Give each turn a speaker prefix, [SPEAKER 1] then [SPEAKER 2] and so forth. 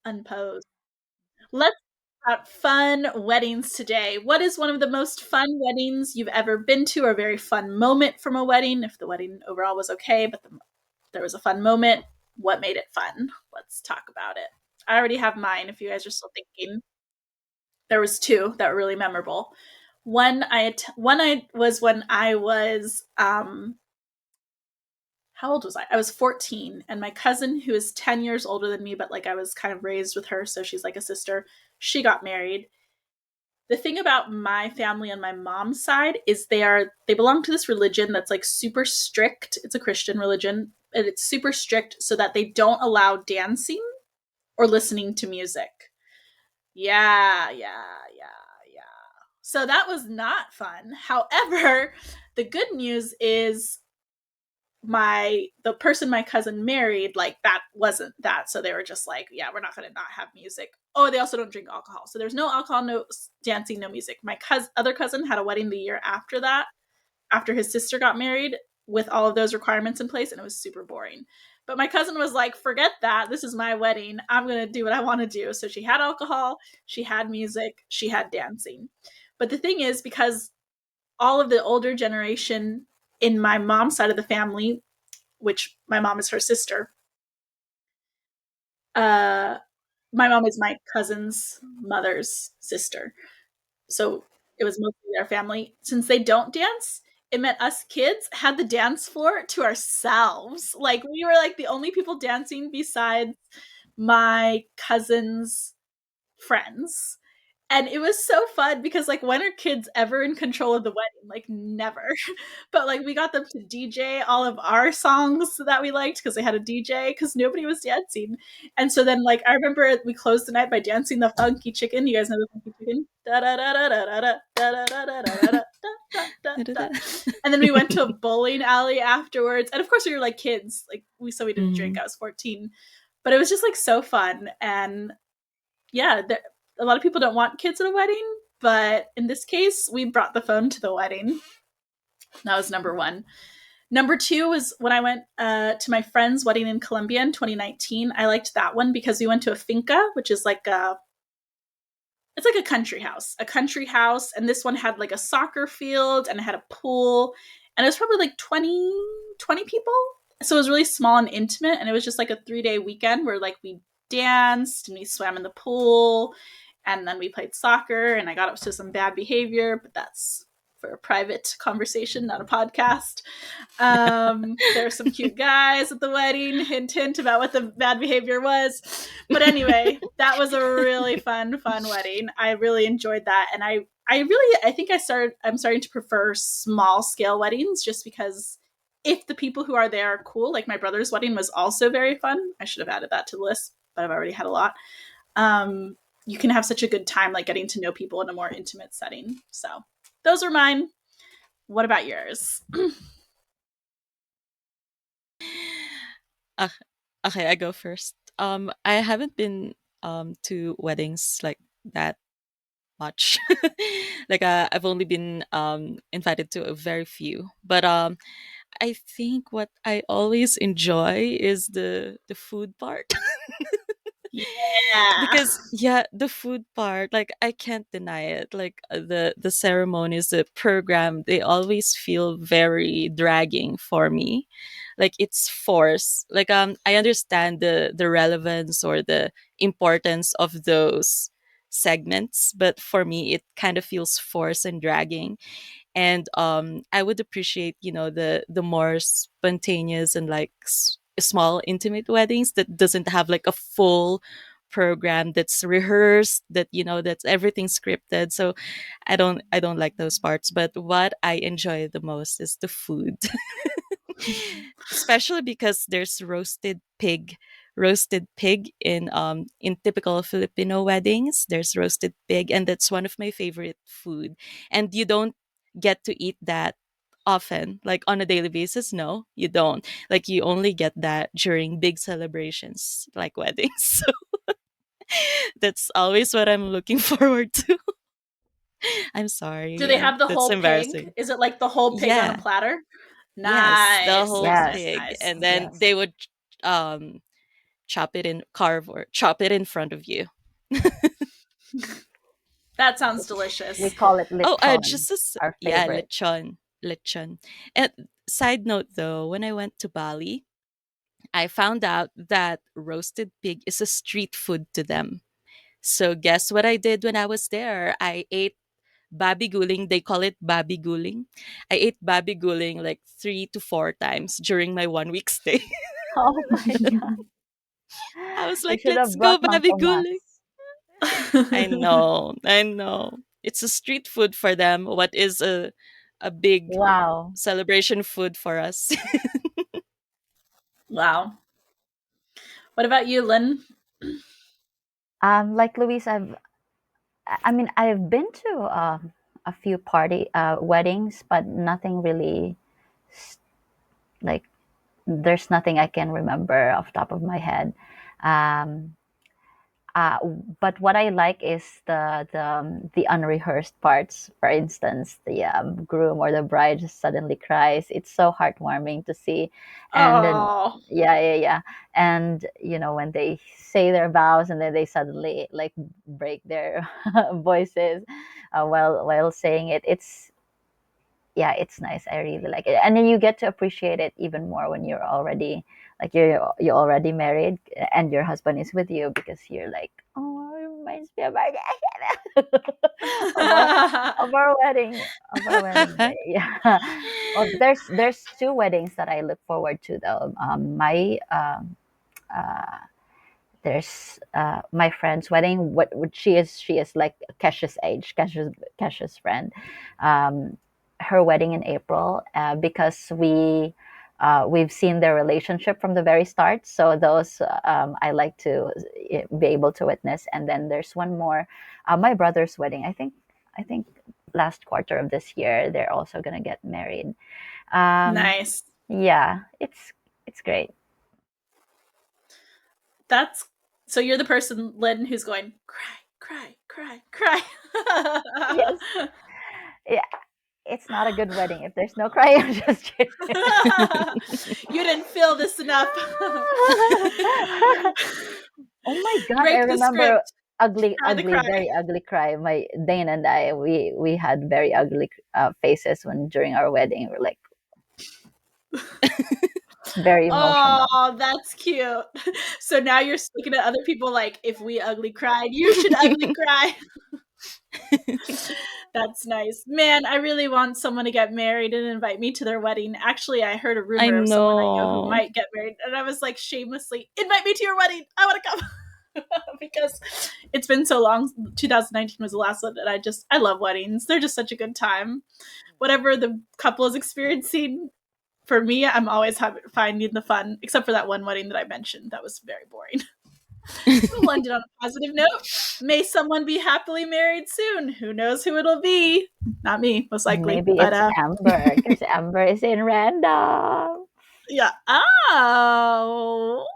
[SPEAKER 1] Unpose. Let's talk about fun weddings today. What is one of the most fun weddings you've ever been to, or a very fun moment from a wedding? If the wedding overall was okay, but there was a fun moment, what made it fun? Let's talk about it. I already have mine if you guys are still thinking. There was two that were really memorable. One I was when I was how old was I? I was 14, and my cousin, who is 10 years older than me, but like I was kind of raised with her, so she's like a sister, she got married. The thing about my family on my mom's side is they belong to this religion that's like super strict. It's a Christian religion, and it's super strict so that they don't allow dancing or listening to music. Yeah, yeah, yeah, yeah. So that was not fun. However, the good news is the person my cousin married, like that wasn't that, so they were just like, yeah, we're not going to not have music. Oh, they also don't drink alcohol, so there's no alcohol, no dancing, no music. My other cousin had a wedding the year after that, after his sister got married, with all of those requirements in place, and it was super boring. But my cousin was like, forget that, this is my wedding, I'm going to do what I want to do. So she had alcohol, she had music, she had dancing. But the thing is, because all of the older generation in my mom's side of the family, which my mom is her sister. My mom is my cousin's mother's sister. So it was mostly their family. Since they don't dance, it meant us kids had the dance floor to ourselves. Like we were like the only people dancing besides my cousin's friends. And it was so fun because like when are kids ever in control of the wedding? Like never. But like we got them to DJ all of our songs that we liked because they had a DJ because nobody was dancing. And so then like I remember we closed the night by dancing the funky chicken. You guys know the funky chicken? Da da da da da da da da da da da da da da. And then we went to a bowling alley afterwards. And of course we were like kids. Like we didn't drink.
[SPEAKER 2] Mhm.
[SPEAKER 1] I was 14. But it was just like so fun. And yeah, a lot of people don't want kids at a wedding, but in this case, we brought the phone to the wedding. That was number one. Number two was when I went to my friend's wedding in Colombia in 2019. I liked that one because we went to a finca, which is like it's like a country house, and this one had like a soccer field and it had a pool, and it was probably like 20 people. So it was really small and intimate, and it was just like a 3-day weekend where like we danced and we swam in the pool, and then we played soccer, and I got up to some bad behavior, but that's for a private conversation, not a podcast. There were some cute guys at the wedding. Hint, hint about what the bad behavior was. But anyway, that was a really fun wedding. I really enjoyed that, and I think I'm starting to prefer small scale weddings just because if the people who are there are cool, like my brother's wedding was also very fun. I should have added that to the list, but I've already had a lot. You can have such a good time, like getting to know people in a more intimate setting. So those are mine. What about yours?
[SPEAKER 2] Uh, okay, I go first. I haven't been to weddings like that much. Like I've only been invited to a very few. But I think what I always enjoy is the food part.
[SPEAKER 1] Yeah.
[SPEAKER 2] Because yeah, the food part, like I can't deny it. Like the ceremonies, the program, they always feel very dragging for me. Like it's forced. Like I understand the relevance or the importance of those segments, but for me it kind of feels forced and dragging. And I would appreciate, the more spontaneous and like small intimate weddings that doesn't have like a full program that's rehearsed, that that's everything scripted. So I don't like those parts, but what I enjoy the most is the food. Especially because there's roasted pig in typical Filipino weddings. There's roasted pig, and that's one of my favorite food. And you don't get to eat that often, like on a daily basis. No, you don't. Like you only get that during big celebrations like weddings. So that's always what I'm looking forward to. I'm
[SPEAKER 1] Do
[SPEAKER 2] sorry.
[SPEAKER 1] they have the
[SPEAKER 2] That's
[SPEAKER 1] whole pig?
[SPEAKER 2] embarrassing.
[SPEAKER 1] Is it like the whole pig on a
[SPEAKER 2] Yeah.
[SPEAKER 1] platter?
[SPEAKER 2] Yes, the
[SPEAKER 1] Nice,
[SPEAKER 2] whole
[SPEAKER 1] nice, nice,
[SPEAKER 3] Yes.
[SPEAKER 2] pig.
[SPEAKER 1] nice.
[SPEAKER 2] And then
[SPEAKER 3] Yes.
[SPEAKER 2] they would um chop it in carve or chop it in front of you.
[SPEAKER 1] That sounds
[SPEAKER 3] We
[SPEAKER 1] delicious.
[SPEAKER 3] call it
[SPEAKER 2] Oh,
[SPEAKER 3] lechon,
[SPEAKER 2] just as
[SPEAKER 3] our
[SPEAKER 2] yeah,
[SPEAKER 3] favorite.
[SPEAKER 2] lechon, lechon. And side note though, when I went to Bali, I found out that roasted pig is a street food to them. So guess what I did when I was there? I ate babi guling. They call it babi guling. I ate babi guling like 3 to 4 times during my 1 week stay.
[SPEAKER 3] Oh my god.
[SPEAKER 2] I was
[SPEAKER 3] You
[SPEAKER 2] like,
[SPEAKER 3] should
[SPEAKER 2] let's
[SPEAKER 3] have
[SPEAKER 2] go
[SPEAKER 3] brought Mang
[SPEAKER 2] babi guling.
[SPEAKER 3] Tomas.
[SPEAKER 2] I know, I know. It's a street food for them. What is a big
[SPEAKER 3] Wow.
[SPEAKER 2] celebration food for us?
[SPEAKER 1] Wow. What about you, Lynn?
[SPEAKER 3] Like Louise, I mean, I've been to a few party weddings, but nothing really s- like there's nothing I can remember off the top of my head. Um, Uh, but what I like is the unrehearsed parts. For instance, the groom or the bride just suddenly cries. It's so heartwarming to see, and then
[SPEAKER 1] Oh,
[SPEAKER 3] yeah, and when they say their vows and then they suddenly like break their voices while saying it. It's yeah, it's nice. I really like it, and then you get to appreciate it even more when you're already like you're already married and your husband is with you because you're like, oh, it reminds me of our of our of our wedding day. Yeah. Well, there's two weddings that I look forward to though. My uh, there's my friend's wedding. What she is like Kesha's age, Kesha's friend. Um, her wedding in April because we've seen their relationship from the very start. So those I like to be able to witness. And then there's one more, my brother's wedding. I think last quarter of this year they're also gonna get married. Um,
[SPEAKER 1] nice.
[SPEAKER 3] yeah, it's great.
[SPEAKER 1] That's so you're the person, Lynn, who's going cry, cry, cry, cry.
[SPEAKER 3] Yes, yeah, it's not a good wedding if there's no crying. I'm just kidding.
[SPEAKER 1] You didn't feel this enough.
[SPEAKER 3] Oh my god, I
[SPEAKER 1] Break the
[SPEAKER 3] remember
[SPEAKER 1] script.
[SPEAKER 3] ugly,
[SPEAKER 1] Try the
[SPEAKER 3] ugly,
[SPEAKER 1] cry.
[SPEAKER 3] very ugly cry. My Dane and I, we had very ugly faces when during our wedding. We're like very emotional.
[SPEAKER 1] Oh, that's cute. So now you're looking at other people like, if we ugly cried, you should ugly cry. That's nice. Man, I really want someone to get married and invite me to their wedding. Actually, I heard a
[SPEAKER 2] I
[SPEAKER 1] rumor of someone I know who
[SPEAKER 2] know.
[SPEAKER 1] might get married, and I was like, shamelessly, invite me to your wedding. I want to come. Because it's been so long. 2019 was the last one, and I love weddings. They're just such a good time. Whatever the couple is experiencing, for me, I'm always finding the fun, except for that one wedding that I mentioned. That was very boring. We'll end it on a positive note. May someone be happily married soon. Who knows who it'll be? Not me, most likely.
[SPEAKER 3] Maybe
[SPEAKER 1] But
[SPEAKER 3] it's Amber because Amber is in random.
[SPEAKER 1] yeah. Oh.